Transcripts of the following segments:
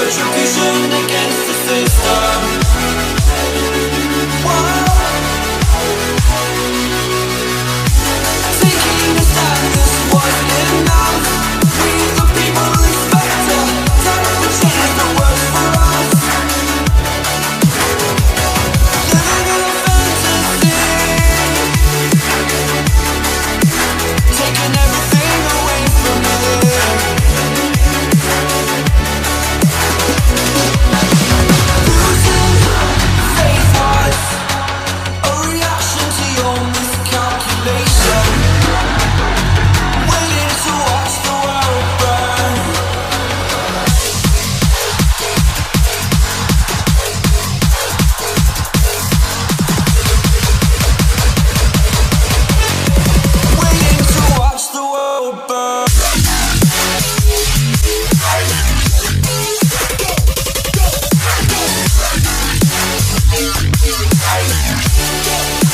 retribution against the system. Taking a stand, this wasn't enough. We the people expect a time to change the world for us. Living in a fantasy, taking everything away from me. Losing faith was a reaction to your miscalculation. Waiting to watch the world burn. Waiting to watch the world burn.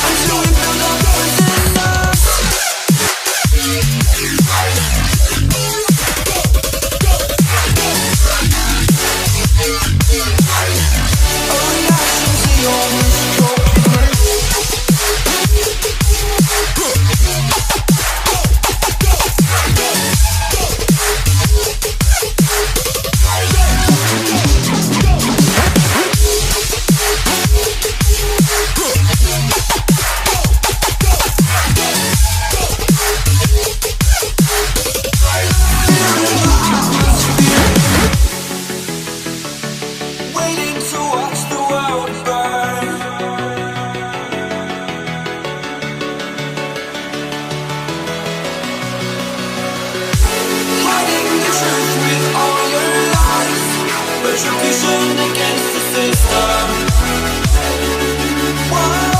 Until we build up resistance. A reaction to your waiting to watch the world burn. Hiding the truth with all your lies. Retribution against the system. Why?